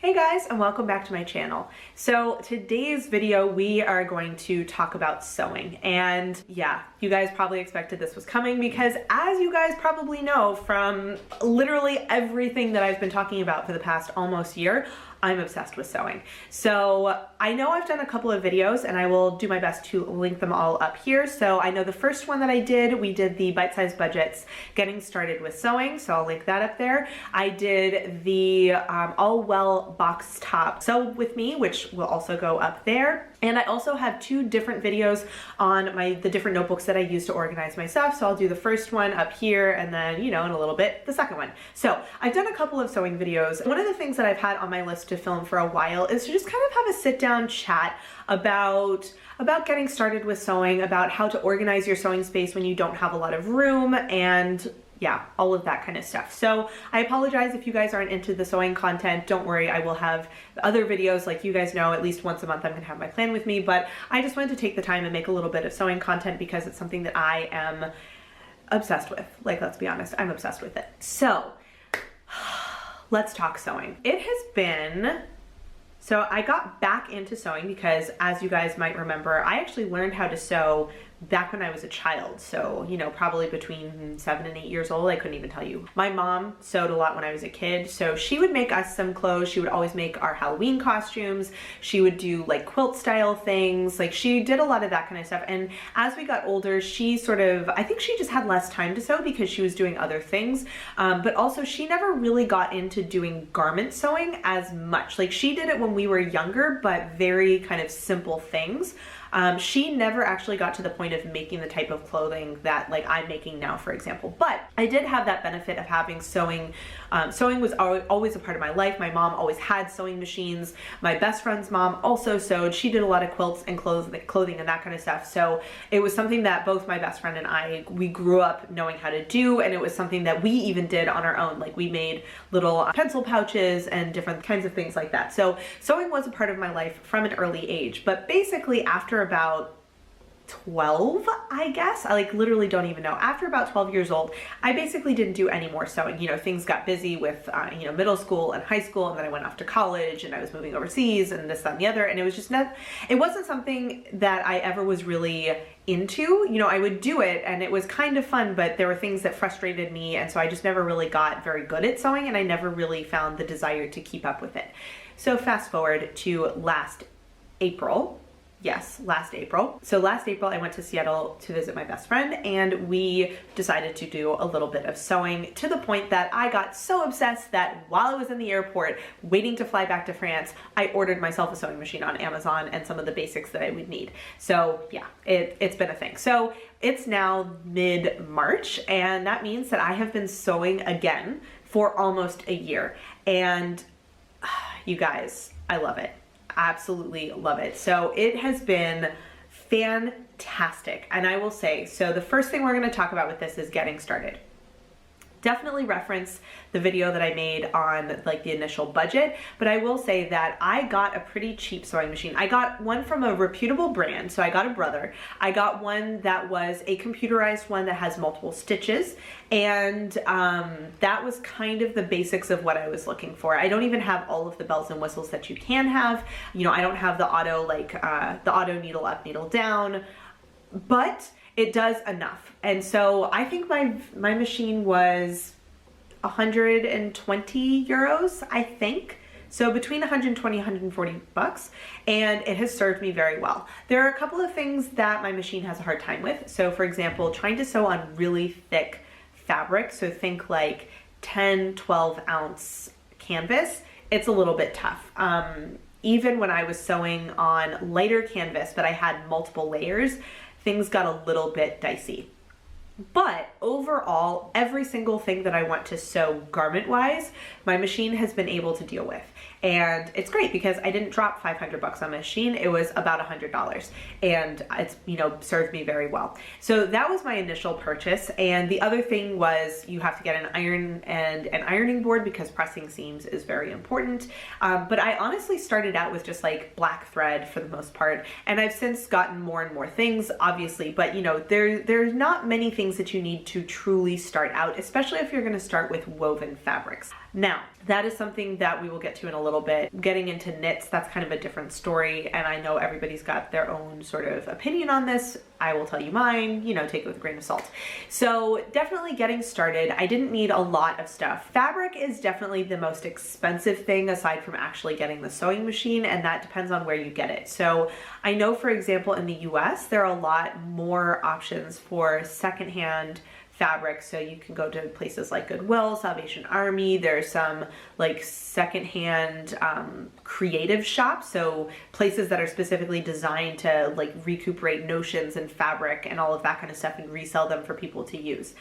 Hey guys, and welcome back to my channel. So today's video we are going to talk about sewing, and yeah, you guys probably expected this was coming because, as you guys probably know from literally everything that I've been talking about for the past almost year, I'm obsessed with sewing. So I know I've done a couple of videos and I will do my best to link them all up here. So I know the first one that I did, we did the bite-sized budgets, getting started with sewing. So I'll link that up there. I did the all well box top sew with me, which will also go up there. And I also have two different videos on the different notebooks that I use to organize my stuff. So I'll do the first one up here and then, you know, in a little bit, the second one. So I've done a couple of sewing videos. One of the things that I've had on my list to film for a while is to just kind of have a sit down chat about getting started with sewing, about how to organize your sewing space when you don't have a lot of room, and yeah, all of that kind of stuff. So I apologize if you guys aren't into the sewing content. Don't worry, I will have other videos. Like you guys know, at least once a month I'm gonna have my plan with me, but I just wanted to take the time and make a little bit of sewing content because it's something that I am obsessed with. Like, let's be honest, I'm obsessed with it. So let's talk sewing. It has been, so I got back into sewing because, as you guys might remember, I actually learned how to sew back when I was a child. So, you know, probably between 7 and 8 years old. I couldn't even tell you. My mom sewed a lot when I was a kid. So she would make us some clothes. She would always make our Halloween costumes. She would do like quilt style things. Like, she did a lot of that kind of stuff. And as we got older, she sort of, I think she just had less time to sew because she was doing other things. But also she never really got into doing garment sewing as much. Like, she did it when we were younger, but very kind of simple things. She never actually got to the point of making the type of clothing that like I'm making now, for example. But I did have that benefit of having sewing. Sewing was always a part of my life. My mom always had sewing machines. My best friend's mom also sewed. She did a lot of quilts and clothing and that kind of stuff. So it was something that both my best friend and I, we grew up knowing how to do, and it was something that we even did on our own. Like, we made little pencil pouches and different kinds of things like that. So sewing was a part of my life from an early age. But basically after about 12, I guess, I like literally don't even know. After about 12 years old, I basically didn't do any more sewing. You know, things got busy with, you know, middle school and high school, and then I went off to college and I was moving overseas and this, that, and the other. And it was just not, it wasn't something that I ever was really into. You know, I would do it and it was kind of fun, but there were things that frustrated me. And so I just never really got very good at sewing, and I never really found the desire to keep up with it. So fast forward to last April. Yes, last April. So last April I went to Seattle to visit my best friend, and we decided to do a little bit of sewing, to the point that I got so obsessed that while I was in the airport waiting to fly back to France, I ordered myself a sewing machine on Amazon and some of the basics that I would need. So yeah, it's been a thing. So it's now mid-March, and that means that I have been sewing again for almost a year. And you guys, I love it. Absolutely love it. So it has been fantastic. And I will say, so the first thing we're going to talk about with this is getting started. Definitely reference the video that I made on like the initial budget, but I will say that I got a pretty cheap sewing machine. I got one from a reputable brand, so I got a Brother. I got one that was a computerized one that has multiple stitches, and that was kind of the basics of what I was looking for. I don't even have all of the bells and whistles that you can have. You know, I don't have the auto, like the auto needle up, needle down, but it does enough. And so I think my machine was 120 euros, I think. So between 120 and 140 bucks, and it has served me very well. There are a couple of things that my machine has a hard time with. So for example, trying to sew on really thick fabric, so think like 10, 12 ounce canvas, it's a little bit tough. Even when I was sewing on lighter canvas, but I had multiple layers, things got a little bit dicey. But overall, every single thing that I want to sew garment-wise, my machine has been able to deal with. And it's great because I didn't drop 500 bucks on my machine. It was about $100, and it's, you know, served me very well. So that was my initial purchase. And the other thing was you have to get an iron and an ironing board because pressing seams is very important. But I honestly started out with just like black thread for the most part. And I've since gotten more and more things, obviously, but you know, there's not many things that you need to truly start out, especially if you're going to start with woven fabrics. Now, that is something that we will get to in a little bit. Getting into knits, that's kind of a different story, and I know everybody's got their own sort of opinion on this. I will tell you mine, you know, take it with a grain of salt. So definitely getting started. I didn't need a lot of stuff. Fabric is definitely the most expensive thing aside from actually getting the sewing machine, and that depends on where you get it. So I know, for example, in the US, there are a lot more options for secondhand fabric. So you can go to places like Goodwill, Salvation Army. There's some like secondhand creative shops. So places that are specifically designed to like recuperate notions and fabric and all of that kind of stuff and resell them for people to use.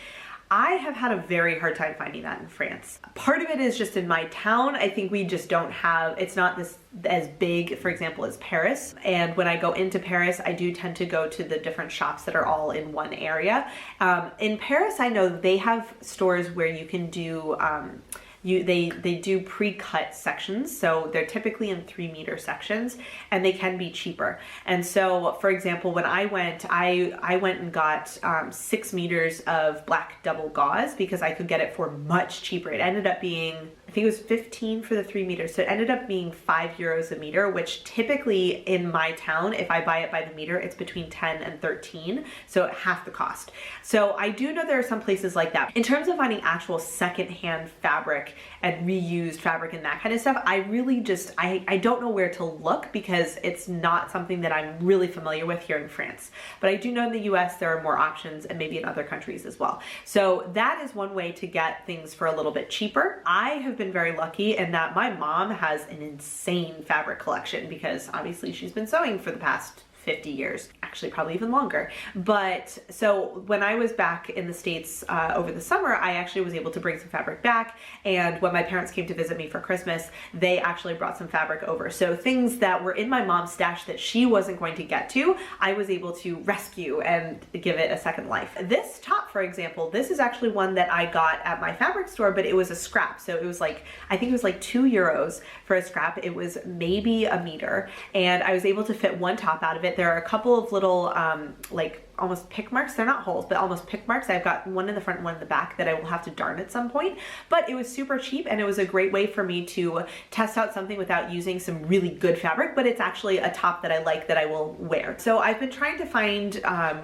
I have had a very hard time finding that in France. Part of it is just in my town. I think we just don't have, it's not this as big, for example, as Paris. And when I go into Paris, I do tend to go to the different shops that are all in one area. In Paris, I know they have stores where you can do, they do pre-cut sections, so they're typically in 3-meter sections, and they can be cheaper. And so, for example, when I went and got 6 meters of black double gauze because I could get it for much cheaper. It ended up being, I think it was 15 for the 3 meters, so it ended up being €5 a meter, which typically in my town, if I buy it by the meter, it's between 10 and 13, so half the cost. So I do know there are some places like that. In terms of finding actual secondhand fabric and reused fabric and that kind of stuff, I really just, I don't know where to look because it's not something that I'm really familiar with here in France. But I do know in the US there are more options, and maybe in other countries as well. So that is one way to get things for a little bit cheaper. I have been very lucky in that my mom has an insane fabric collection because obviously she's been sewing for the past 50 years, actually probably even longer. But so when I was back in the States over the summer, I actually was able to bring some fabric back. And when my parents came to visit me for Christmas, they actually brought some fabric over. So things that were in my mom's stash that she wasn't going to get to, I was able to rescue and give it a second life. This top, for example, this is actually one that I got at my fabric store, but it was a scrap. So it was like, I think it was like €2 for a scrap. It was maybe a meter, and I was able to fit one top out of it. There are a couple of little like almost pick marks. They're not holes, but almost pick marks. I've got one in the front and one in the back that I will have to darn at some point, but it was super cheap, and it was a great way for me to test out something without using some really good fabric, but it's actually a top that I like that I will wear. So I've been trying to find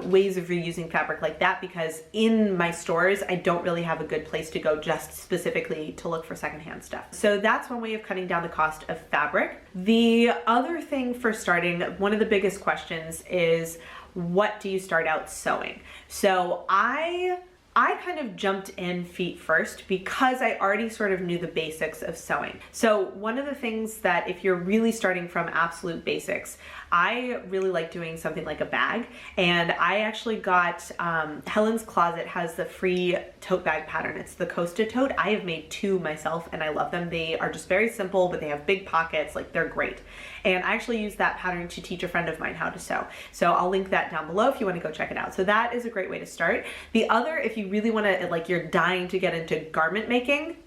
ways of reusing fabric like that because in my stores, I don't really have a good place to go just specifically to look for secondhand stuff. So that's one way of cutting down the cost of fabric. The other thing for starting, one of the biggest questions is, what do you start out sewing? So I kind of jumped in feet first because I already sort of knew the basics of sewing. So one of the things that if you're really starting from absolute basics, I really like doing something like a bag, and I actually got Helen's Closet has the free tote bag pattern. It's the COSTA tote. I have made 2 myself and I love them. They are just very simple, but they have big pockets, like they're great. And I actually used that pattern to teach a friend of mine how to sew. So I'll link that down below if you want to go check it out. So that is a great way to start. The other, if you really want to, like you're dying to get into garment making,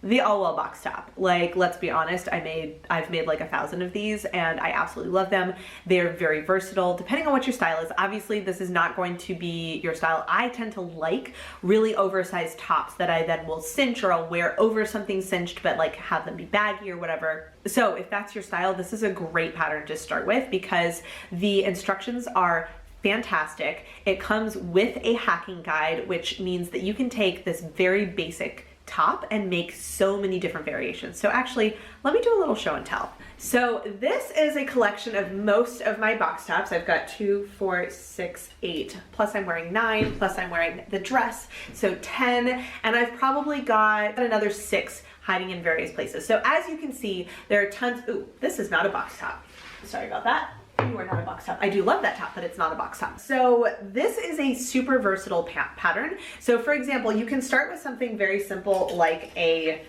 the Allwell box top. Like, let's be honest, I've made like 1,000 of these and I absolutely love them. They're very versatile depending on what your style is. Obviously this is not going to be your style. I tend to like really oversized tops that I then will cinch, or I'll wear over something cinched but like have them be baggy or whatever. So if that's your style, this is a great pattern to start with because the instructions are fantastic. It comes with a hacking guide, which means that you can take this very basic top and make so many different variations. So actually, let me do a little show and tell. So this is a collection of most of my box tops. I've got 2, 4, 6, 8, plus I'm wearing 9, plus I'm wearing the dress, so 10, and I've probably got another 6 hiding in various places. So as you can see, there are tons. Ooh, this is not a box top. Sorry about that. You are not a box top. I do love that top, but it's not a box top. So this is a super versatile pattern. So for example, you can start with something very simple like a,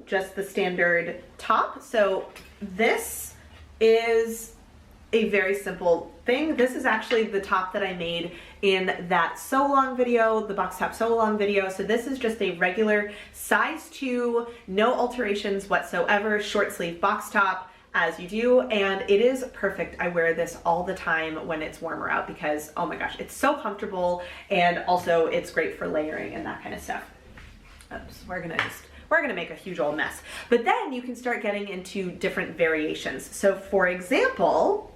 just the standard top. So this is a very simple thing. This is actually the top that I made in that sew along video, the box top sew along video. So this is just a regular size 2, no alterations whatsoever, short sleeve box top, as you do, and it is perfect. I wear this all the time when it's warmer out because, oh my gosh, it's so comfortable, and also it's great for layering and that kind of stuff. Oops, we're gonna just we're gonna make a huge old mess. But then you can start getting into different variations. So for example,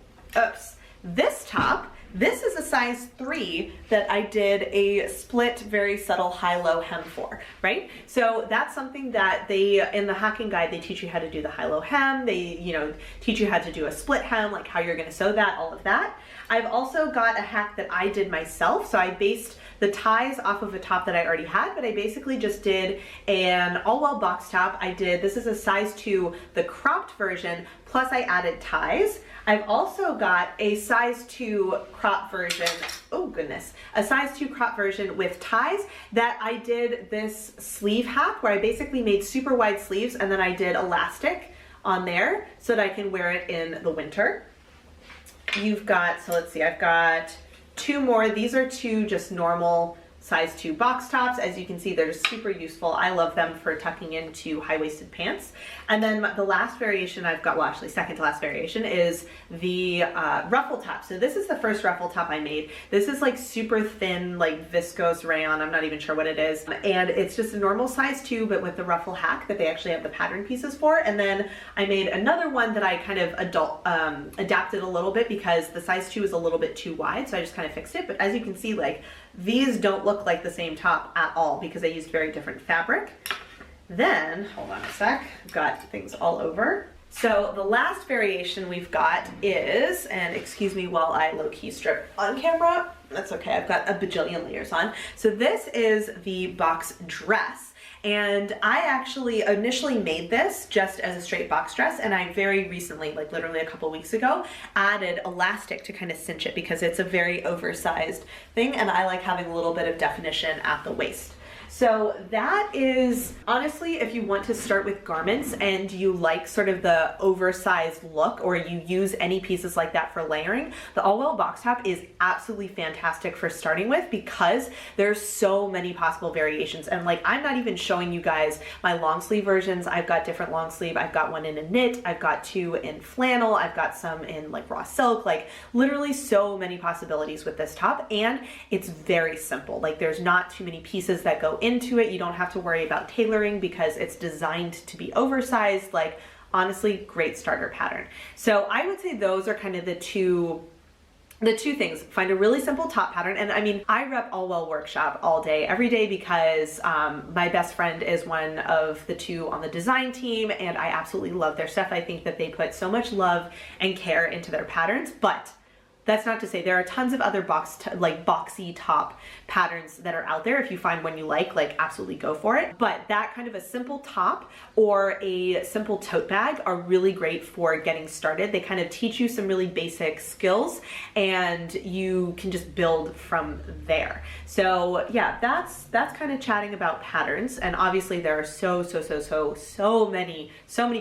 this top, this is a size 3 that I did a split, very subtle high-low hem for, right? So that's something that in the hacking guide, they teach you how to do the high-low hem. They, teach you how to do a split hem, like how you're gonna sew that, all of that. I've also got a hack that I did myself. So I based the ties off of a top that I already had, but I basically just did an all-well box top. this is a size 2, the cropped version, plus I added ties. I've also got a size 2 crop version, a size 2 crop version with ties that I did this sleeve hack where I basically made super wide sleeves and then I did elastic on there so that I can wear it in the winter. You've got, so let's see, I've got 2 more. These are 2 just normal size 2 box tops. As you can see, they're super useful. I love them for tucking into high-waisted pants. And then the last variation I've got, well actually second to last variation, is the ruffle top. So this is the first ruffle top I made. This is like super thin, like viscose rayon. I'm not even sure what it is. And it's just a normal size 2, but with the ruffle hack that they actually have the pattern pieces for. And then I made another one that I kind of adapted a little bit because the size 2 is a little bit too wide. So I just kind of fixed it. But as you can see, like, these don't look like the same top at all because I used very different fabric. Then, hold on a sec, I've got things all over. So the last variation we've got is, and excuse me while I low-key strip on camera, that's okay, I've got a bajillion layers on. So this is the box dress. And I actually initially made this just as a straight box dress, and I very recently, like literally a couple weeks ago, added elastic to kind of cinch it because it's a very oversized thing and I like having a little bit of definition at the waist. So that is, honestly, if you want to start with garments and you like sort of the oversized look, or you use any pieces like that for layering, the all-well box top is absolutely fantastic for starting with because there's so many possible variations. And like, I'm not even showing you guys my long sleeve versions. I've got different long sleeve. I've got one in a knit. I've got 2 in flannel. I've got some in like raw silk, like literally so many possibilities with this top. And it's very simple. Like, there's not too many pieces that go into it. You don't have to worry about tailoring because it's designed to be oversized. Like, honestly, great starter pattern. So I would say those are kind of the two things. Find a really simple top pattern. And I mean, I rep All Well Workshop all day, every day, because my best friend is one of the 2 on the design team and I absolutely love their stuff. I think that they put so much love and care into their patterns, but that's not to say there are tons of other boxy top patterns that are out there. If you find one you like absolutely go for it. But that kind of a simple top or a simple tote bag are really great for getting started. They kind of teach you some really basic skills and you can just build from there. So yeah, that's kind of chatting about patterns. And obviously there are so many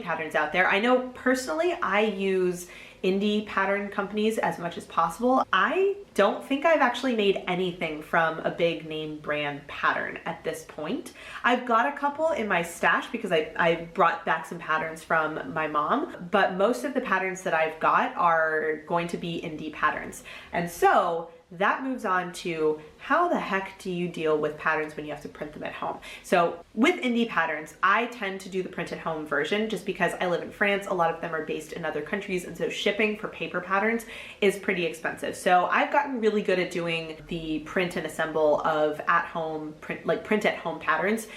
patterns out there. I know personally I use indie pattern companies as much as possible. I don't think I've actually made anything from a big name brand pattern at this point. I've got a couple in my stash because I brought back some patterns from my mom, but most of the patterns that I've got are going to be indie patterns. And so that moves on to how the heck do you deal with patterns when you have to print them at home? So with indie patterns, I tend to do the print at home version just because I live in France. A lot of them are based in other countries, and so shipping for paper patterns is pretty expensive. So I've gotten really good at doing the print and assemble of at-home print at home patterns.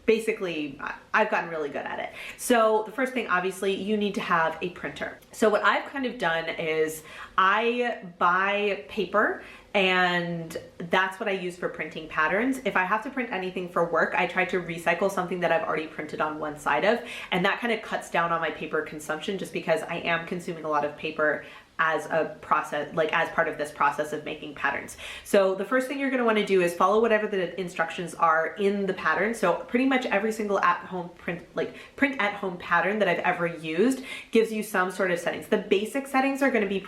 Basically, I've gotten really good at it. So the first thing, obviously, you need to have a printer. So what I've kind of done is I buy paper and that's what I use for printing patterns. If I have to print anything for work, I try to recycle something that I've already printed on one side of, and that kind of cuts down on my paper consumption just because I am consuming a lot of paper as a process, as part of this process of making patterns. So the first thing you're going to want to do is follow whatever the instructions are in the pattern. So pretty much every single at-home print at home pattern that I've ever used gives you some sort of settings. The basic settings are going to be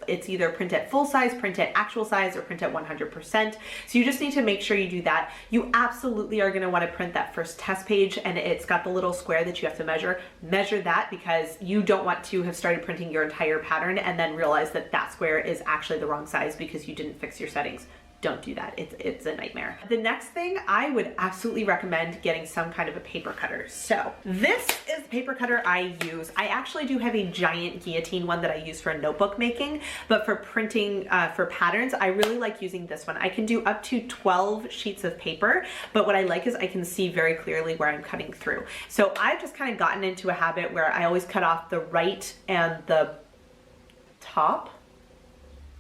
it's either print at full size, print at actual size, or print at 100%. So you just need to make sure you do that. You absolutely are going to want to print that first test page, and it's got the little square that you have to measure. Measure that because you don't want to have started printing your entire pattern and then realize that that square is actually the wrong size because you didn't fix your settings. don't do that. It's a nightmare. The next thing, I would absolutely recommend getting some kind of a paper cutter. So this is the paper cutter I use. I actually do have a giant guillotine one that I use for notebook making, but for printing for patterns, I really like using this one. I can do up to 12 sheets of paper, but what I like is I can see very clearly where I'm cutting through. So I've just kind of gotten into a habit where I always cut off the right and the top.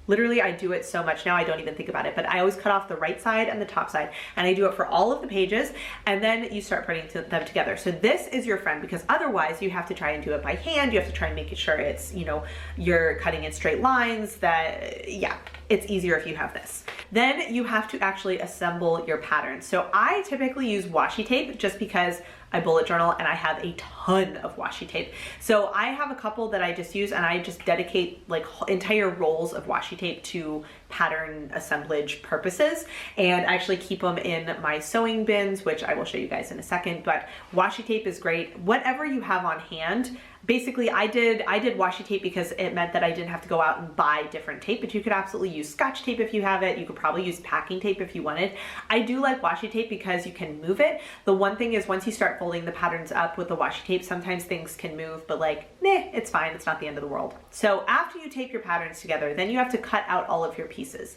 Literally, I do it so much now, I don't even think about it, but I always cut off the right side and the top side, and I do it for all of the pages, and then you start putting them together. So this is your friend, because otherwise you have to try and do it by hand. You have to try and make sure it's, you know, you're cutting in straight lines. That, yeah, it's easier if you have this. Then you have to actually assemble your pattern. So I typically use washi tape just because I bullet journal and I have a ton of washi tape. So I have a couple that I just use, and I just dedicate like entire rolls of washi tape to pattern assemblage purposes, and I actually keep them in my sewing bins, which I will show you guys in a second. But washi tape is great. Whatever you have on hand. Basically, I did washi tape because it meant that I didn't have to go out and buy different tape, but you could absolutely use Scotch tape if you have it. You could probably use packing tape if you wanted. I do like washi tape because you can move it. The one thing is, once you start folding the patterns up with the washi tape, sometimes things can move, but like, nah, it's fine. It's not the end of the world. So after you tape your patterns together, then you have to cut out all of your pieces.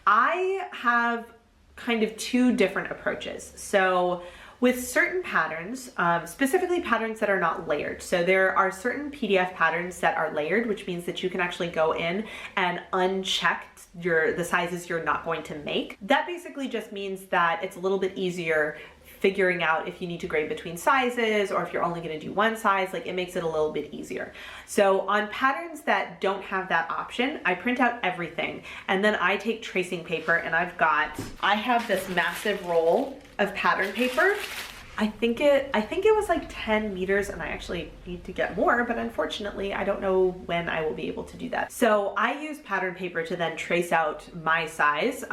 I have kind of two different approaches. So with certain patterns, specifically patterns that are not layered. So there are certain PDF patterns that are layered, which means that you can actually go in and uncheck the sizes you're not going to make. That basically just means that it's a little bit easier figuring out if you need to grade between sizes or if you're only going to do one size. Like, it makes it a little bit easier. So on patterns that don't have that option, I print out everything, and then I take tracing paper, and I have this massive roll of pattern paper. I think it was like 10 meters, and I actually need to get more, but unfortunately I don't know when I will be able to do that. So I use pattern paper to then trace out my size,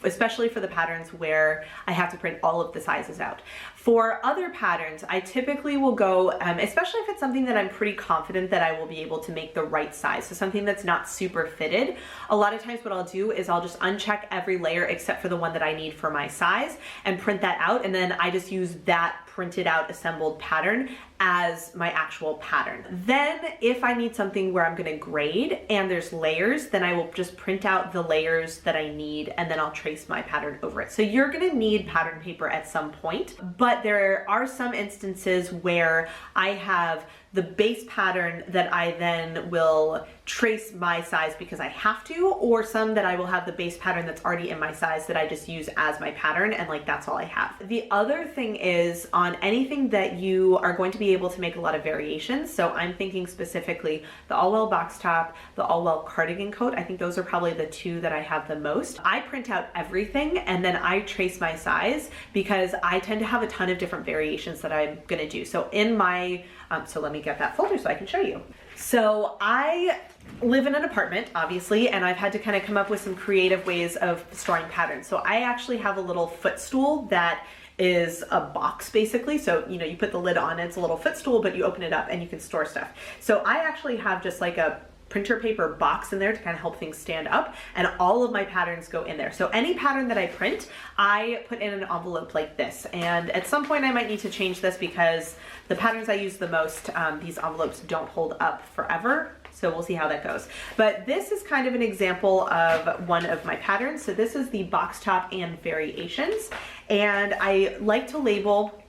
especially for the patterns where I have to print all of the sizes out. For other patterns, I typically will go, especially if it's something that I'm pretty confident that I will be able to make the right size, so something that's not super fitted. A lot of times what I'll do is I'll just uncheck every layer except for the one that I need for my size and print that out, and then I just use that printed out assembled pattern as my actual pattern. Then if I need something where I'm going to grade and there's layers, then I will just print out the layers that I need, and then I'll trace my pattern over it. So you're going to need pattern paper at some point, but there are some instances where I have the base pattern that I then will trace my size because I have to, or some that I will have the base pattern that's already in my size that I just use as my pattern, and like that's all I have. The other thing is on anything that you are going to be able to make a lot of variations. So I'm thinking specifically the all-well box top, the all-well cardigan coat. I think those are probably the two that I have the most. I print out everything and then I trace my size because I tend to have a ton of different variations that I'm gonna do. So in my, so let me get that folder so I can show you. So I live in an apartment, obviously, and I've had to kind of come up with some creative ways of storing patterns. So I actually have a little footstool that is a box basically. So, you know, you put the lid on, it's a little footstool, but you open it up and you can store stuff. So I actually have just like a printer paper box in there to kind of help things stand up, and all of my patterns go in there. So any pattern that I print, I put in an envelope like this. And at some point I might need to change this because the patterns I use the most, these envelopes don't hold up forever. So we'll see how that goes. But this is kind of an example of one of my patterns. So this is the box top and variations. And I like to label,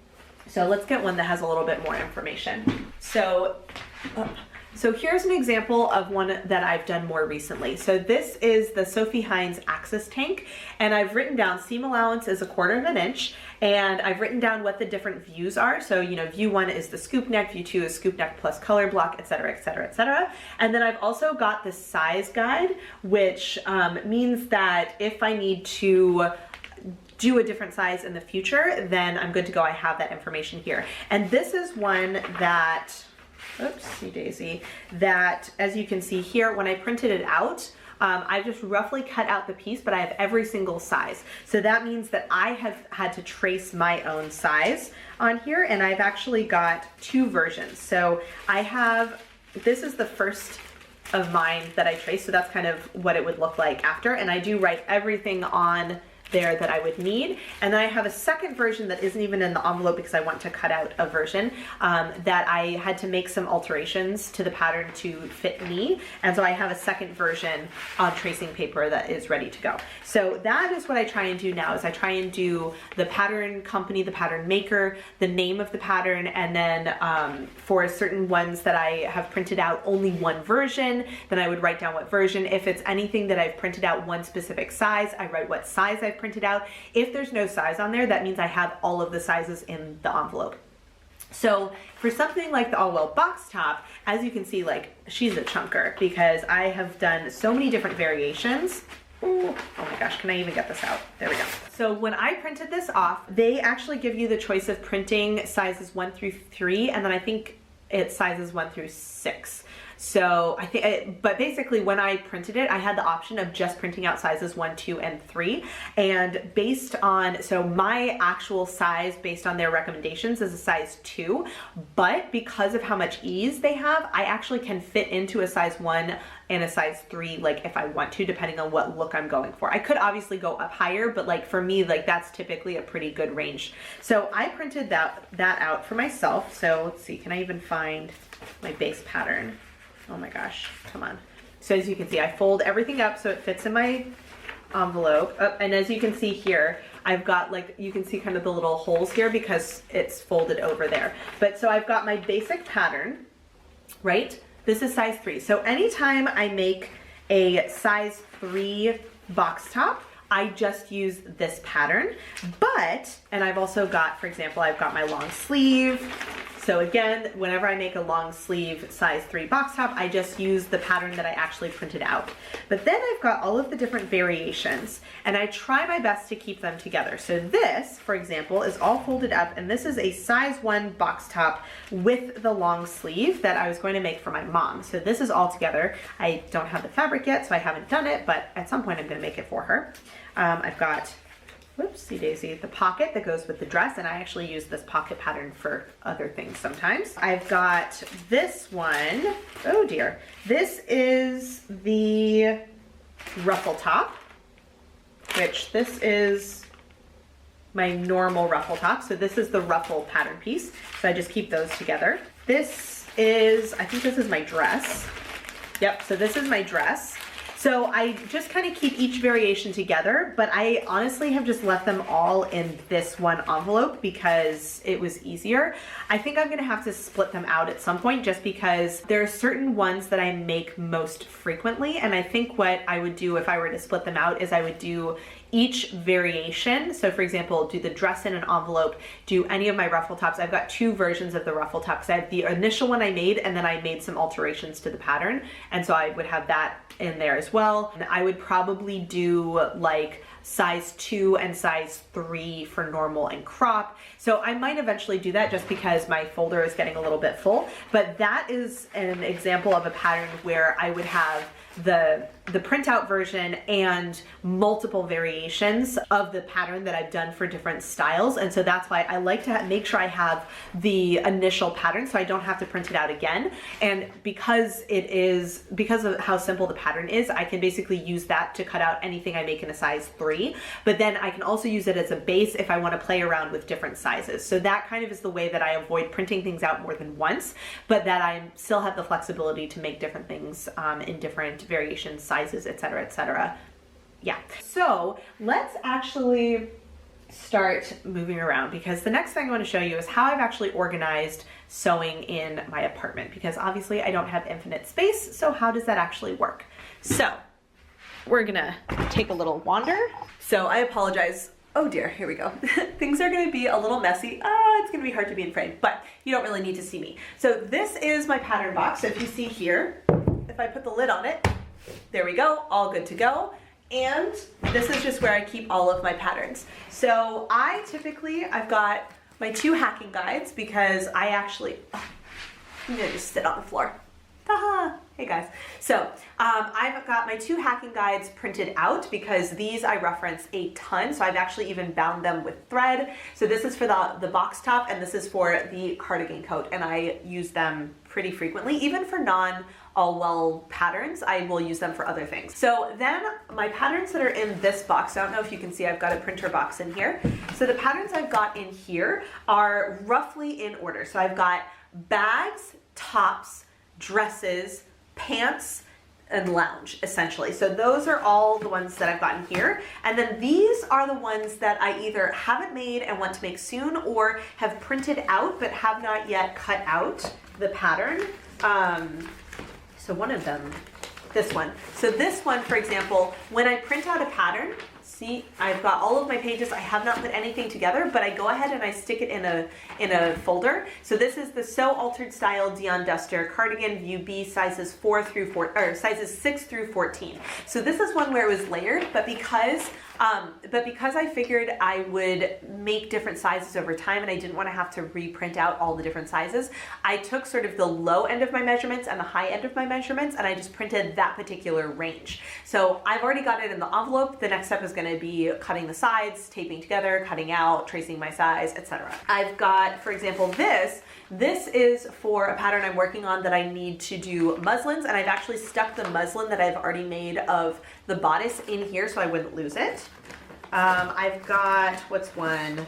so let's get one that has a little bit more information. So here's an example of one that I've done more recently. So this is the SOPHIE HINES Axis tank, and I've written down seam allowance is 1/4 inch, and I've written down what the different views are. So, you know, view 1 is the scoop neck, view 2 is scoop neck plus color block, etc., etc., etc. And then I've also got the size guide, which means that if I need to do a different size in the future, then I'm good to go. I have that information here. And this is one that, oopsie daisy, that as you can see here, when I printed it out, I just roughly cut out the piece, but I have every single size. So that means that I have had to trace my own size on here, and I've actually got two versions. So I have, this is the first of mine that I traced. So that's kind of what it would look like after. And I do write everything on there that I would need. And then I have a second version that isn't even in the envelope because I want to cut out a version that I had to make some alterations to the pattern to fit me. And so I have a second version on tracing paper that is ready to go. So that is what I try and do now, is I try and do the pattern company, the pattern maker, the name of the pattern, and then for certain ones that I have printed out only one version, then I would write down what version. If it's anything that I've printed out one specific size, I write what size I've printed out. If there's no size on there, that means I have all of the sizes in the envelope. So for something like the Allwell box top, as you can see, like, she's a chunker because I have done so many different variations. Ooh, oh my gosh, can I even get this out? There we go. So when I printed this off, they actually give you the choice of printing sizes 1 through 3, and then I think it's sizes 1 through 6. So I think, but basically when I printed it, I had the option of just printing out sizes 1, 2, and 3. And based on, so my actual size based on their recommendations is a size 2, but because of how much ease they have, I actually can fit into a size 1 and a size 3, like if I want to, depending on what look I'm going for. I could obviously go up higher, but like for me, like that's typically a pretty good range. So I printed that out for myself. So let's see, can I even find my base pattern? Oh my gosh, come on. So as you can see, I fold everything up so it fits in my envelope. And as you can see here, I've got, like, you can see kind of the little holes here because it's folded over there. But so I've got my basic pattern, right? This is size 3. So anytime I make a size 3 box top, I just use this pattern. But, and I've also got, for example, I've got my long sleeve. So again, whenever I make a long sleeve size 3 box top, I just use the pattern that I actually printed out. But then I've got all of the different variations, and I try my best to keep them together. So this, for example, is all folded up, and this is a size 1 box top with the long sleeve that I was going to make for my mom. So this is all together. I don't have the fabric yet, so I haven't done it, but at some point I'm going to make it for her. I've got, whoopsie daisy, the pocket that goes with the dress, and I actually use this pocket pattern for other things sometimes. I've got this one, oh dear. This is the ruffle top, which this is my normal ruffle top. So this is the ruffle pattern piece. So I just keep those together. This is, I think this is my dress. Yep, so this is my dress. So I just kind of keep each variation together, but I honestly have just left them all in this one envelope because it was easier. I think I'm gonna have to split them out at some point just because there are certain ones that I make most frequently, and I think what I would do if I were to split them out is I would do each variation. So for example, do the dress in an envelope, do any of my ruffle tops. I've got 2 versions of the ruffle tops. I have the initial one I made, and then I made some alterations to the pattern. And so I would have that in there as well. And I would probably do like size 2 and size 3 for normal and crop. So I might eventually do that just because my folder is getting a little bit full. But that is an example of a pattern where I would have the printout version and multiple variations of the pattern that I've done for different styles. And so that's why I like to make sure I have the initial pattern so I don't have to print it out again. And because of how simple the pattern is, I can basically use that to cut out anything I make in a size 3. But then I can also use it as a base if I want to play around with different sizes. So that kind of is the way that I avoid printing things out more than once, but that I still have the flexibility to make different things in different variations, sizes, etc., etc. Yeah. So let's actually start moving around, because the next thing I want to show you is how I've actually organized sewing in my apartment, because obviously I don't have infinite space. So how does that actually work? So we're gonna take a little wander. So I apologize. Oh dear, here we go. Things are gonna be a little messy. It's gonna be hard to be in frame, but you don't really need to see me. So this is my pattern box. So if you see here, if I put the lid on it, there we go, all good to go. And this is just where I keep all of my patterns. So I've got my 2 hacking guides because I actually, I'm gonna just sit on the floor. Haha. Hey guys. So I've got my 2 hacking guides printed out because these I reference a ton. So I've actually even bound them with thread. So this is for the box top, and this is for the cardigan coat, and I use them pretty frequently, even for all well patterns, I will use them for other things. So then my patterns that are in this box, I don't know if you can see, I've got a printer box in here. So the patterns I've got in here are roughly in order. So I've got bags, tops, dresses, pants, and lounge, essentially. So those are all the ones that I've gotten here. And then these are the ones that I either haven't made and want to make soon, or have printed out but have not yet cut out the pattern. So one of them, this one. So this one, for example, when I print out a pattern, see, I've got all of my pages. I have not put anything together, but I go ahead and I stick it in a folder. So this is the So Altered Style Dion Duster Cardigan View B, sizes 6 through 14. So this is one where it was layered, but because I figured I would make different sizes over time and I didn't want to have to reprint out all the different sizes, I took sort of the low end of my measurements and the high end of my measurements, and I just printed that particular range. So I've already got it in the envelope. The next step is going to be cutting the sides, taping together, cutting out, tracing my size, etc. I've got, for example, this is for a pattern I'm working on that I need to do muslins, and I've actually stuck the muslin that I've already made of the bodice in here so I wouldn't lose it. I've got, what's one?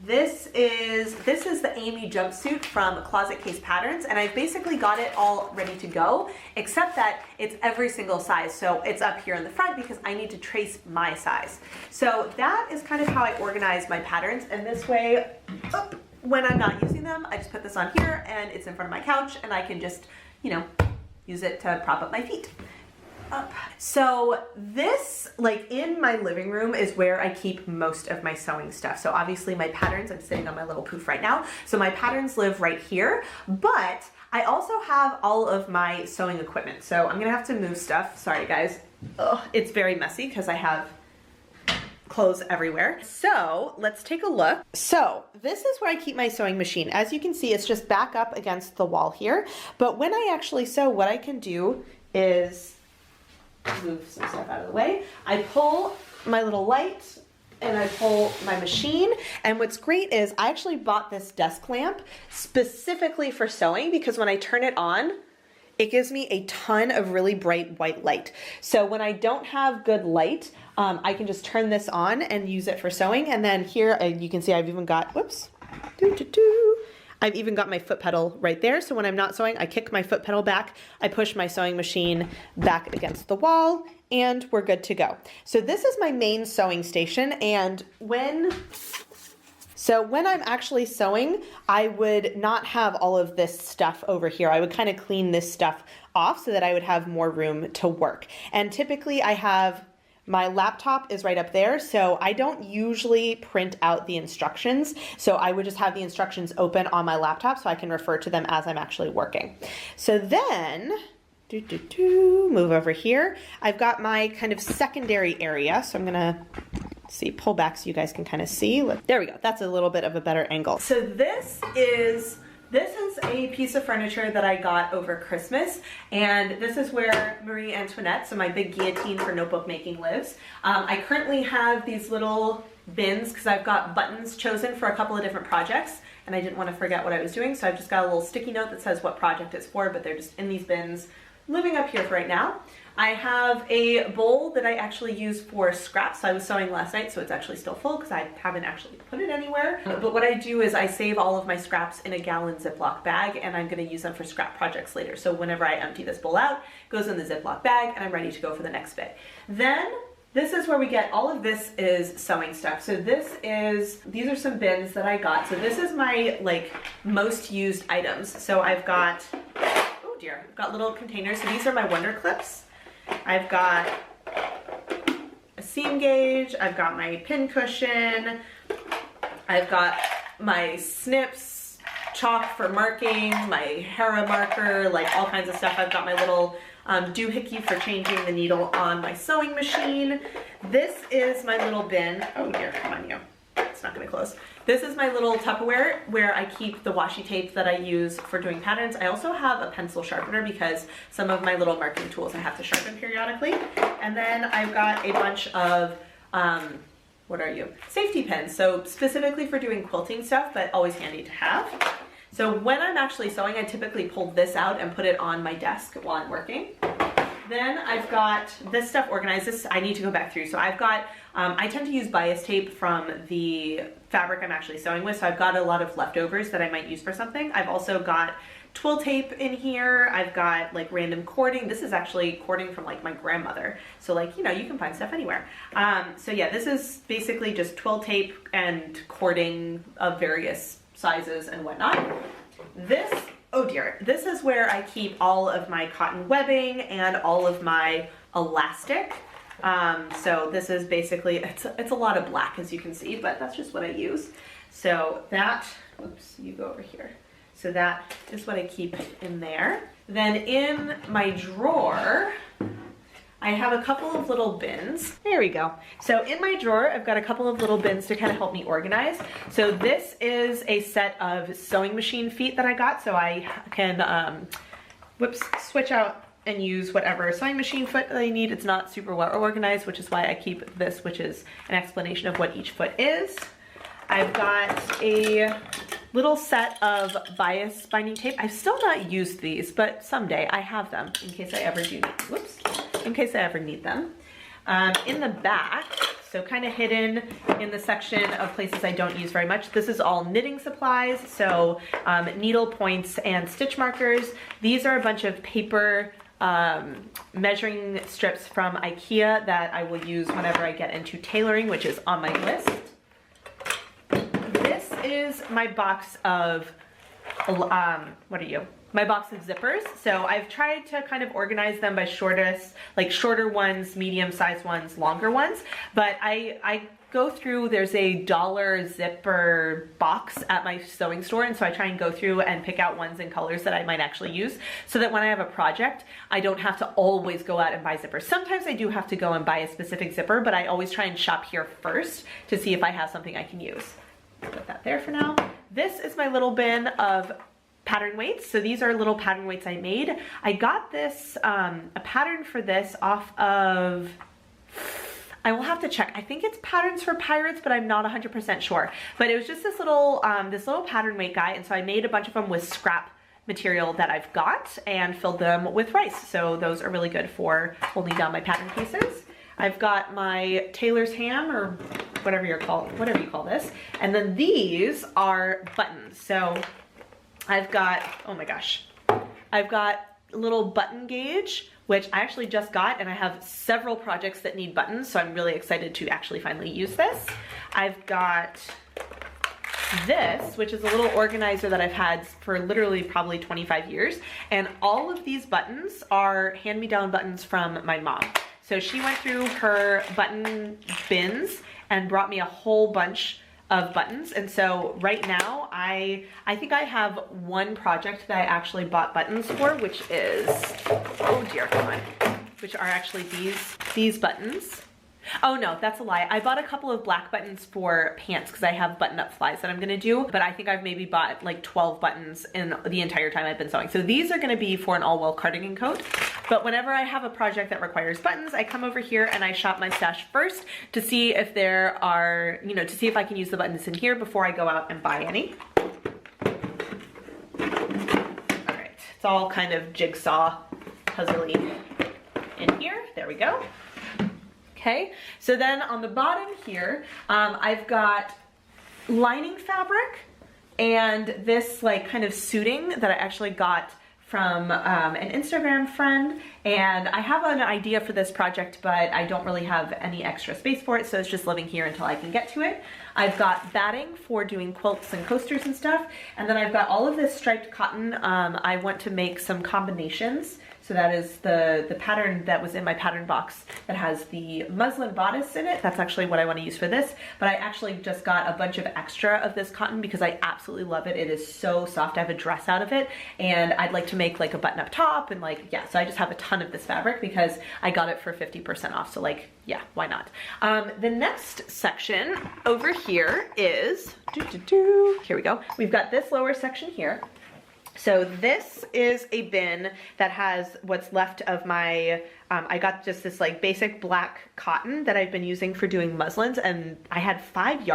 This is the Amy jumpsuit from Closet Case Patterns, and I've basically got it all ready to go, except that it's every single size. So it's up here in the front because I need to trace my size. So that is kind of how I organize my patterns, and this way, when I'm not using them, I just put this on here and it's in front of my couch, and I can just, you know, use it to prop up my feet. So this, like in my living room, is where I keep most of my sewing stuff. So obviously my patterns, I'm sitting on my little poof right now. So my patterns live right here, but I also have all of my sewing equipment. So I'm gonna have to move stuff. Sorry guys. Ugh, it's very messy because I have clothes everywhere. So let's take a look. So this is where I keep my sewing machine. As you can see, it's just back up against the wall here. But when I actually sew, what I can do is move some stuff out of the way. I pull my little light and I pull my machine. And what's great is I actually bought this desk lamp specifically for sewing, because when I turn it on, it gives me a ton of really bright white light. So when I don't have good light, I can just turn this on and use it for sewing. And then here you can see I've even got, whoops, I've even got my foot pedal right there. So when I'm not sewing, I kick my foot pedal back, I push my sewing machine back against the wall, and we're good to go. So this is my main sewing station, and when I'm actually sewing, I would not have all of this stuff over here. I would kind of clean this stuff off so that I would have more room to work. And typically I have, my laptop is right up there, so I don't usually print out the instructions. So I would just have the instructions open on my laptop so I can refer to them as I'm actually working. So then, move over here. I've got my kind of secondary area. So I'm gonna pull back so you guys can kind of see. There we go. That's a little bit of a better angle. So this is a piece of furniture that I got over Christmas, and this is where Marie Antoinette, so my big guillotine for notebook making, lives. I currently have these little bins because I've got buttons chosen for a couple of different projects, and I didn't want to forget what I was doing, so I've just got a little sticky note that says what project it's for, but they're just in these bins living up here for right now. I have a bowl that I actually use for scraps. So I was sewing last night, so it's actually still full because I haven't actually put it anywhere. But what I do is I save all of my scraps in a gallon Ziploc bag, and I'm gonna use them for scrap projects later. So whenever I empty this bowl out, it goes in the Ziploc bag, and I'm ready to go for the next bit. Then this is where we get, all of this is sewing stuff. So these are some bins that I got. So this is my most used items. So I've got, oh dear, I've got little containers. So these are my Wonder Clips. I've got a seam gauge, I've got my pin cushion, I've got my snips, chalk for marking, my Hera marker, all kinds of stuff. I've got my little doohickey for changing the needle on my sewing machine. This is my little bin. Oh dear, come on you. It's not gonna close. This is my little Tupperware where I keep the washi tape that I use for doing patterns. I also have a pencil sharpener because some of my little marking tools I have to sharpen periodically. And then I've got a bunch of, safety pins. So specifically for doing quilting stuff, but always handy to have. So when I'm actually sewing, I typically pull this out and put it on my desk while I'm working. Then I've got this stuff organized. This I need to go back through. So I've got, I tend to use bias tape from the fabric I'm actually sewing with. So I've got a lot of leftovers that I might use for something. I've also got twill tape in here. I've got like random cording. This is actually cording from like my grandmother. So like, you know, you can find stuff anywhere. So yeah, this is basically just twill tape and cording of various sizes and whatnot. This, oh dear, this is where I keep all of my cotton webbing and all of my elastic. So this is basically, it's a lot of black as you can see, but that's just what I use. So that, oops, you go over here. So that is what I keep in there. Then in my drawer, I have a couple of little bins. There we go. So in my drawer, I've got a couple of little bins to kind of help me organize. So this is a set of sewing machine feet that I got. So I can, switch out and use whatever sewing machine foot that I need. It's not super well organized, which is why I keep this, which is an explanation of what each foot is. I've got a little set of bias binding tape. I've still not used these, but someday I have them in case I ever do need, whoops, in case I ever need them. In the back, so kind of hidden in the section of places I don't use very much, this is all knitting supplies. So needle points and stitch markers. These are a bunch of paper measuring strips from IKEA that I will use whenever I get into tailoring, which is on my list. This is my box of, my box of zippers. So I've tried to kind of organize them by shortest, like shorter ones, medium sized ones, longer ones. But I go through, there's a $1 zipper box at my sewing store. And so I try and go through and pick out ones and colors that I might actually use so that when I have a project, I don't have to always go out and buy zippers. Sometimes I do have to go and buy a specific zipper, but I always try and shop here first to see if I have something I can use. Put that there for now. This is my little bin of pattern weights. So these are little pattern weights I made. I got this, a pattern for this off of, I will have to check. I think it's Patterns for Pirates, but I'm not 100% sure. But it was just this little pattern weight guy. And so I made a bunch of them with scrap material that I've got and filled them with rice. So those are really good for holding down my pattern pieces. I've got my tailor's ham, or whatever you call this. And then these are buttons. So I've got, oh my gosh, I've got a little button gauge, which I actually just got, and I have several projects that need buttons, so I'm really excited to actually finally use this. I've got this, which is a little organizer that I've had for literally probably 25 years. And all of these buttons are hand-me-down buttons from my mom. So she went through her button bins and brought me a whole bunch of buttons. And so right now, I think I have one project that I actually bought buttons for, which is, oh dear, come on, which are actually these buttons. Oh no, that's a lie. I bought a couple of black buttons for pants because I have button-up flies that I'm gonna do, but I think I've maybe bought like 12 buttons in the entire time I've been sewing. So these are gonna be for an all-wool cardigan coat. But whenever I have a project that requires buttons, I come over here and I shop my stash first to see if there are, you know, to see if I can use the buttons in here before I go out and buy any. All right, it's all kind of jigsaw puzzly in here. There we go. Okay, so then on the bottom here, I've got lining fabric and this like kind of suiting that I actually got from an Instagram friend, and I have an idea for this project, but I don't really have any extra space for it, so it's just living here until I can get to it. I've got batting for doing quilts and coasters and stuff, and then I've got all of this striped cotton. I want to make some combinations. So that is the pattern that was in my pattern box that has the muslin bodice in it. That's actually what I want to use for this. But I actually just got a bunch of extra of this cotton because I absolutely love it. It is so soft. I have a dress out of it, and I'd like to make like a button-up top and like, yeah, so I just have a ton of this fabric because I got it for 50% off. So like, yeah, why not? The next section over here is, here we go. We've got this lower section here. So this is a bin that has what's left of my, I got just this like basic black cotton that I've been using for doing muslins, and I had 5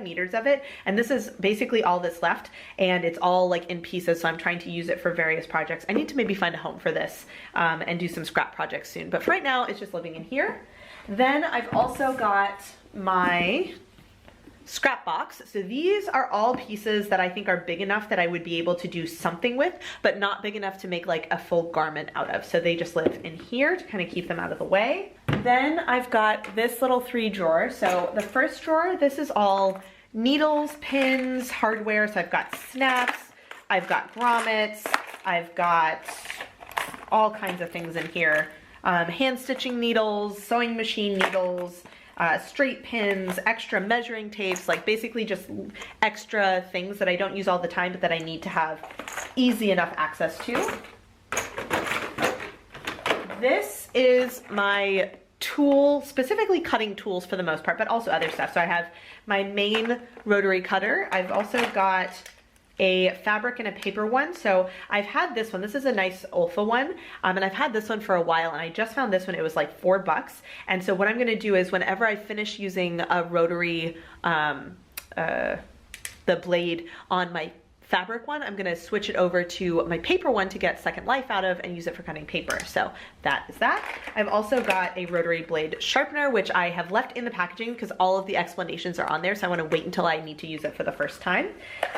meters of it, and this is basically all that's left, and it's all like in pieces, so I'm trying to use it for various projects. I need to maybe find a home for this and do some scrap projects soon, but for right now it's just living in here. Then I've also got my scrap box. So these are all pieces that I think are big enough that I would be able to do something with, but not big enough to make like a full garment out of. So they just live in here to kind of keep them out of the way. Then I've got this little 3 drawer. So the first drawer, this is all needles, pins, hardware. So I've got snaps, I've got grommets, I've got all kinds of things in here. Hand stitching needles, sewing machine needles, straight pins, extra measuring tapes, like basically just extra things that I don't use all the time, but that I need to have easy enough access to. This is my tool, specifically cutting tools for the most part, but also other stuff. So I have my main rotary cutter. I've also got a fabric and a paper one. So I've had this one. This is a nice Olfa one. And I've had this one for a while, and I just found this one. It was like $4. And so what I'm gonna do is whenever I finish using a rotary, the blade on my fabric one, I'm gonna switch it over to my paper one to get second life out of and use it for cutting paper. So that is that. I've also got a rotary blade sharpener, which I have left in the packaging because all of the explanations are on there. So I wanna wait until I need to use it for the first time.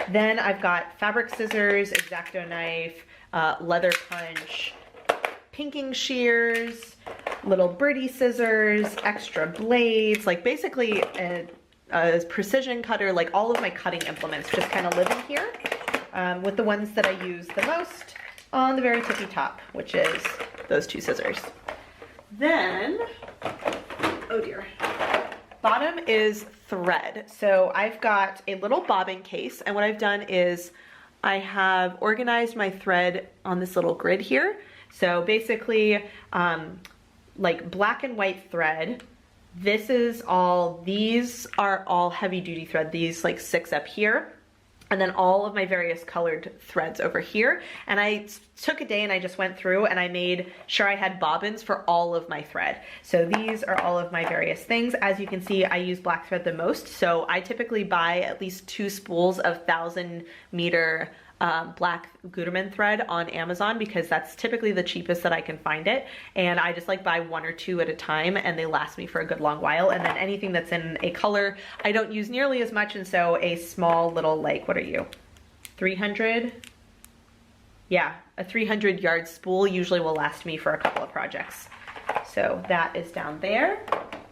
Then I've got fabric scissors, X-Acto knife, leather punch, pinking shears, little birdie scissors, extra blades, like basically a precision cutter. Like all of my cutting implements just kind of live in here, with the ones that I use the most on the very tippy top, which is those 2 scissors. Then, oh dear, bottom is thread. So I've got a little bobbin case, and what I've done is I have organized my thread on this little grid here. So basically, like black and white thread. This is all, these are all heavy duty thread, these like 6 up here, and then all of my various colored threads over here. And I took a day and I just went through and I made sure I had bobbins for all of my thread. So these are all of my various things. As you can see, I use black thread the most. So I typically buy at least 2 spools of 1,000 meter black Gutermann thread on Amazon because that's typically the cheapest that I can find it. And I just like buy 1 or 2 at a time, and they last me for a good long while. And then anything that's in a color, I don't use nearly as much. And so a small little, like, what are you? 300? Yeah, a 300 yard spool usually will last me for a couple of projects. So that is down there.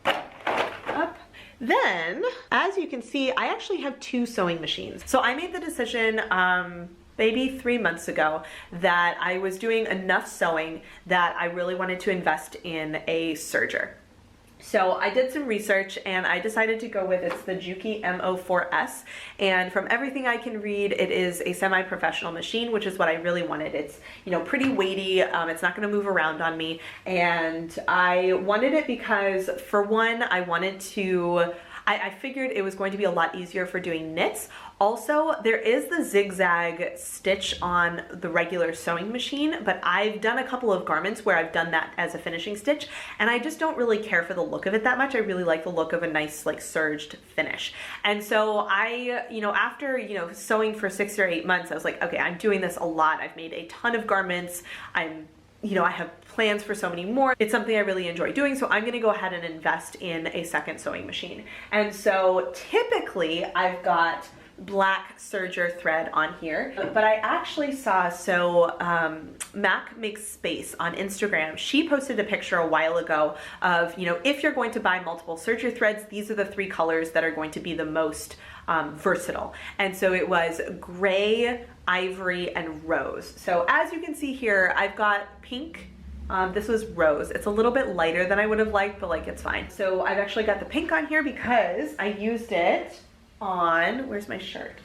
Up. Then, as you can see, I actually have 2 sewing machines. So I made the decision maybe 3 months ago that I was doing enough sewing that I really wanted to invest in a serger. So I did some research and I decided to go with, it's the JUKI MO4S, and from everything I can read, it is a semi-professional machine, which is what I really wanted. It's, you know, pretty weighty, it's not gonna move around on me, and I wanted it because, for one, I wanted to, I figured it was going to be a lot easier for doing knits. Also, there is the zigzag stitch on the regular sewing machine, but I've done a couple of garments where I've done that as a finishing stitch, and I just don't really care for the look of it that much. I really like the look of a nice, like, serged finish. And so I, you know, after, you know, sewing for 6 or 8 months, I was like, okay, I'm doing this a lot. I've made a ton of garments. You know, I have plans for so many more. It's something I really enjoy doing, so I'm gonna go ahead and invest in a second sewing machine. And so typically I've got black serger thread on here, but I actually saw, so Mac Makes Space on Instagram, she posted a picture a while ago of, you know, if you're going to buy multiple serger threads, these are the 3 colors that are going to be the most versatile. And so it was gray, ivory, and rose. So as you can see here, I've got pink. This was rose. It's a little bit lighter than I would have liked, but like, it's fine. So I've actually got the pink on here because I used it on, where's my shirt?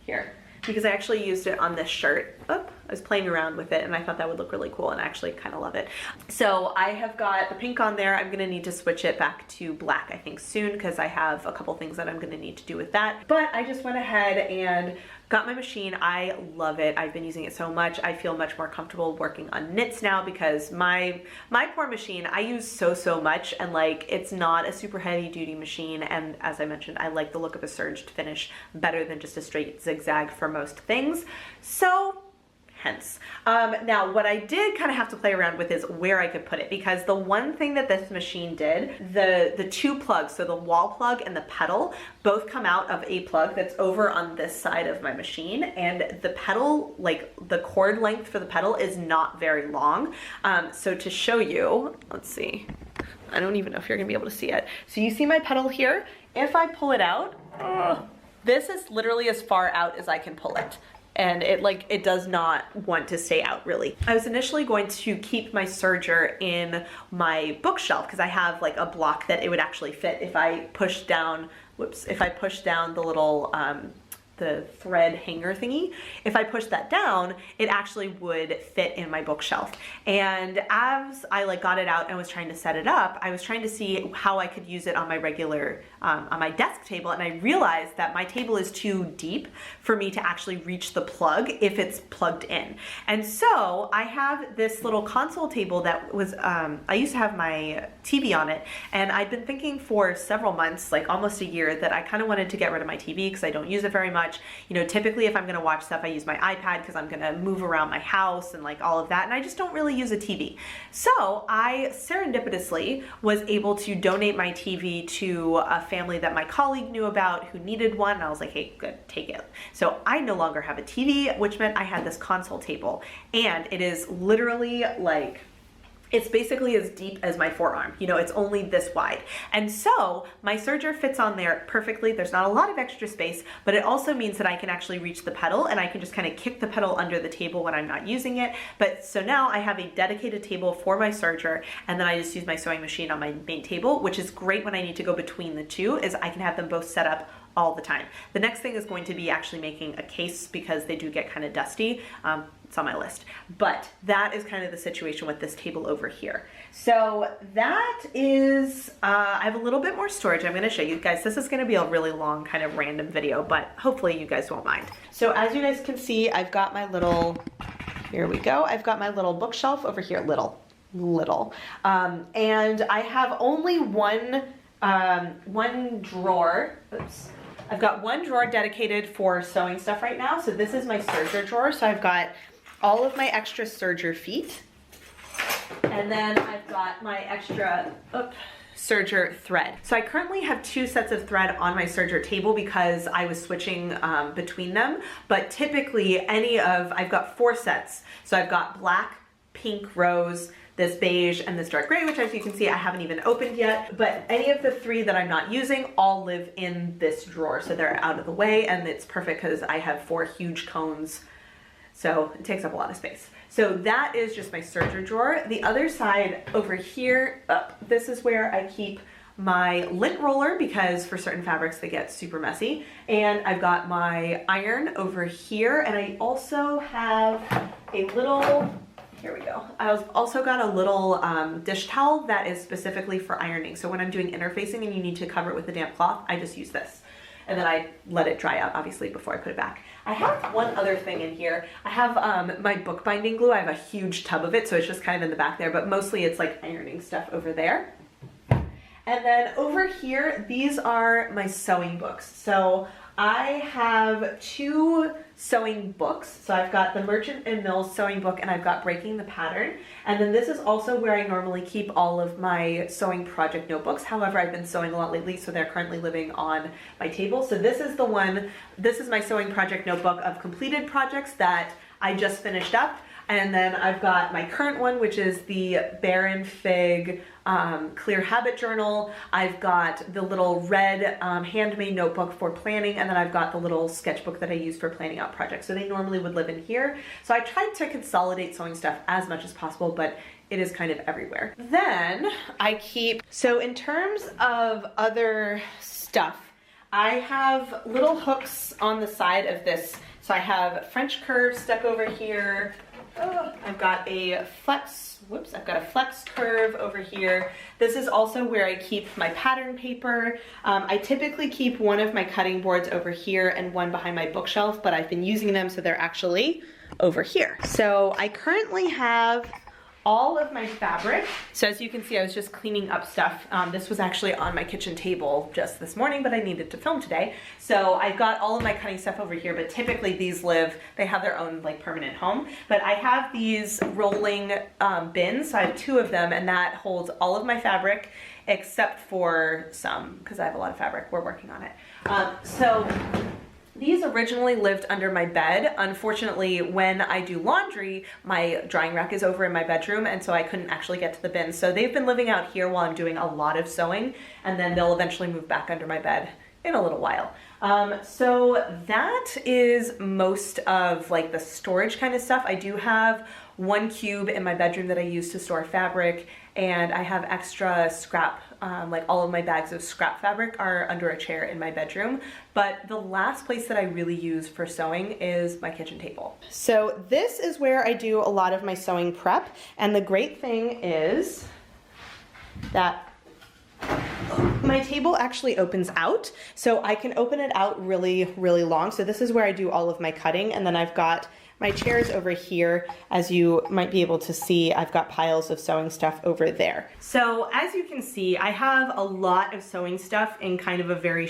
Here. Because I actually used it on this shirt. Oh, I was playing around with it and I thought that would look really cool, and I actually kind of love it. So I have got the pink on there. I'm gonna need to switch it back to black, I think, soon, because I have a couple things that I'm gonna need to do with that. But I just went ahead and got my machine. I love it. I've been using it so much. I feel much more comfortable working on knits now because my poor machine, I use so much, and like it's not a super heavy duty machine, and as I mentioned, I like the look of a serged finish better than just a straight zigzag for most things. So hence. Now what I did kind of have to play around with is where I could put it, because the one thing that this machine did, the two plugs, so the wall plug and the pedal, both come out of a plug that's over on this side of my machine, and the pedal, like the cord length for the pedal is not very long. So to show you, let's see, I don't even know if you're gonna be able to see it. So you see my pedal here? If I pull it out, this is literally as far out as I can pull it. And it does not want to stay out really. I was initially going to keep my serger in my bookshelf because I have like a block that it would actually fit if I push down, if I push down the little, the thread hanger thingy. If I push that down, it actually would fit in my bookshelf. And as I like got it out and was trying to set it up, I was trying to see how I could use it on my regular, on my desk table, and I realized that my table is too deep for me to actually reach the plug if it's plugged in. And so I have this little console table that was, I used to have my TV on it, and I'd been thinking for several months, like almost a year, that I kind of wanted to get rid of my TV because I don't use it very much. You know, typically if I'm gonna watch stuff, I use my iPad because I'm gonna move around my house and like all of that, and I just don't really use a TV. So I serendipitously was able to donate my TV to a family that my colleague knew about who needed one, and I was like, hey, good, take it. So I no longer have a TV, which meant I had this console table, and it is literally like, it's basically as deep as my forearm. You know, it's only this wide. And so my serger fits on there perfectly. There's not a lot of extra space, but it also means that I can actually reach the pedal, and I can just kind of kick the pedal under the table when I'm not using it. But so now I have a dedicated table for my serger, and then I just use my sewing machine on my main table, which is great when I need to go between the two, is I can have them both set up all the time. The next thing is going to be actually making a case because they do get kind of dusty. It's on my list. But that is kind of the situation with this table over here. So that is, I have a little bit more storage I'm gonna show you guys. This is gonna be a really long kind of random video, but hopefully you guys won't mind. So as you guys can see, I've got my little, here we go. I've got my little bookshelf over here, little. And I have only one drawer, oops. I've got one drawer dedicated for sewing stuff right now. So this is my serger drawer. So I've got all of my extra serger feet. And then I've got my extra serger thread. So I currently have 2 sets of thread on my serger table because I was switching between them. But typically I've got 4 sets. So I've got black, pink, rose, this beige, and this dark gray, which as you can see, I haven't even opened yet. But any of the 3 that I'm not using all live in this drawer. So they're out of the way, and it's perfect because I have 4 huge cones. So it takes up a lot of space. So that is just my serger drawer. The other side over here, this is where I keep my lint roller because for certain fabrics they get super messy. And I've got my iron over here, and I also have a little, here we go. I've also got a little dish towel that is specifically for ironing. So when I'm doing interfacing and you need to cover it with a damp cloth, I just use this. And then I let it dry out, obviously, before I put it back. I have one other thing in here. I have my bookbinding glue. I have a huge tub of it, so it's just kind of in the back there, but mostly it's like ironing stuff over there. And then over here, these are my sewing books. So I have 2 sewing books. So I've got the Merchant and Mills sewing book, and I've got Breaking the Pattern. And then this is also where I normally keep all of my sewing project notebooks. However, I've been sewing a lot lately, so they're currently living on my table. So this is the one, this is my sewing project notebook of completed projects that I just finished up. And then I've got my current one, which is the Baron Fig Clear Habit Journal. I've got the little red handmade notebook for planning, and then I've got the little sketchbook that I use for planning out projects. So they normally would live in here. So I tried to consolidate sewing stuff as much as possible, but it is kind of everywhere. Then I keep, so in terms of other stuff, I have little hooks on the side of this. So I have French curve stuck over here. I've got a flex curve over here. This is also where I keep my pattern paper. I typically keep one of my cutting boards over here and one behind my bookshelf, but I've been using them so they're actually over here. So I currently have all of my fabric. So as you can see, I was just cleaning up stuff. This was actually on my kitchen table just this morning, but I needed to film today. So I've got all of my cutting stuff over here, but typically these they have their own like permanent home. But I have these rolling bins, so I have 2 of them, and that holds all of my fabric except for some, because I have a lot of fabric. We're working on it. So these originally lived under my bed. Unfortunately, when I do laundry, my drying rack is over in my bedroom, and so I couldn't actually get to the bin. So they've been living out here while I'm doing a lot of sewing, and then they'll eventually move back under my bed in a little while. So that is most of like the storage kind of stuff. I do have 1 cube in my bedroom that I use to store fabric, and I have extra scrap, like all of my bags of scrap fabric are under a chair in my bedroom. But the last place that I really use for sewing is my kitchen table. So this is where I do a lot of my sewing prep, and the great thing is that my table actually opens out, so I can open it out really, really long. So this is where I do all of my cutting, and then I've got my chairs over here. As you might be able to see, I've got piles of sewing stuff over there. So as you can see, I have a lot of sewing stuff in kind of a very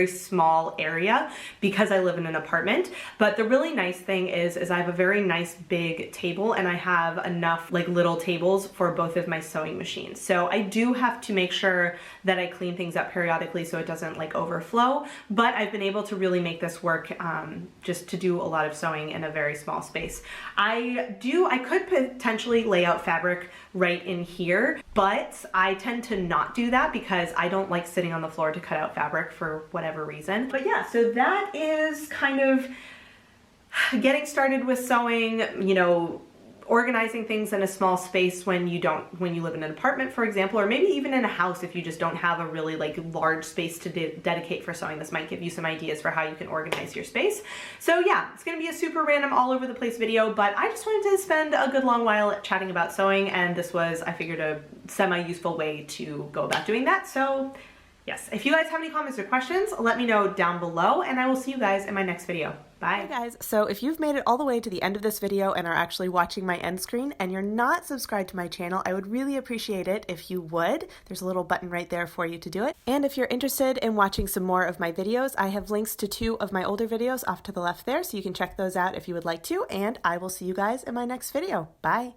small area because I live in an apartment. But the really nice thing is I have a very nice big table, and I have enough like little tables for both of my sewing machines. So I do have to make sure that I clean things up periodically so it doesn't like overflow, but I've been able to really make this work just to do a lot of sewing in a very small space. I could potentially lay out fabric right in here, but I tend to not do that because I don't like sitting on the floor to cut out fabric for whatever reason. But yeah, so that is kind of getting started with sewing, you know, organizing things in a small space when you live in an apartment, for example, or maybe even in a house if you just don't have a really like large space to dedicate for sewing. This might give you some ideas for how you can organize your space. So yeah, it's gonna be a super random all over the place video, but I just wanted to spend a good long while chatting about sewing, and this was, I figured, a semi-useful way to go about doing that. So yes, if you guys have any comments or questions, let me know down below, and I will see you guys in my next video. Bye. Hey guys, so if you've made it all the way to the end of this video and are actually watching my end screen and you're not subscribed to my channel, I would really appreciate it if you would. There's a little button right there for you to do it. And if you're interested in watching some more of my videos, I have links to 2 of my older videos off to the left there, so you can check those out if you would like to, and I will see you guys in my next video. Bye.